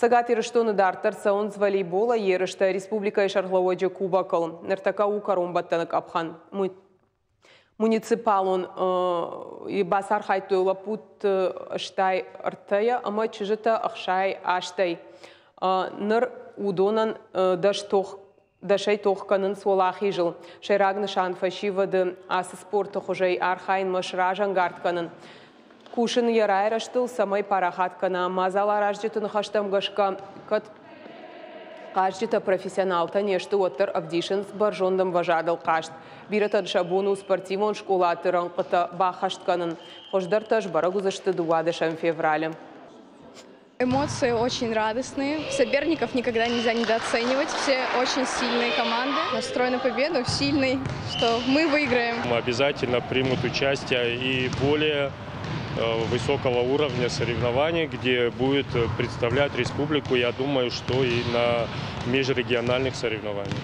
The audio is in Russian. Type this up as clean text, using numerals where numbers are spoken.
Сагат еріштоны дартар сауынз волейбола ерішті республика шарлауаджы кубакыл. Ныртака укарун баттанық апхан. Муниципалун басар хайтуыла пут аштай артая, ама чыжыта ахшай аштай. Ныр удонан дашай тоққанын солахи жыл. Шайрагны шанфашивады асы спорты хожай архайн машражан гартканын. Кушын ярай раштыл самай парахаткана мазала раждетын хаштам гашка кат каждета профессионалта нешты оттар авдишинс баржондам важадал кашт. Биратан шабуну спортивон школаты ранката бахаштканын. Хождар таж барагузашты дуадышам феврале. Эмоции очень радостные. Соперников никогда нельзя недооценивать. Все очень сильные команды. Настрой на победу сильный, что мы выиграем. Мы обязательно примут участие и более высокого уровня соревнований, где будет представлять республику, я думаю, что и на межрегиональных соревнованиях.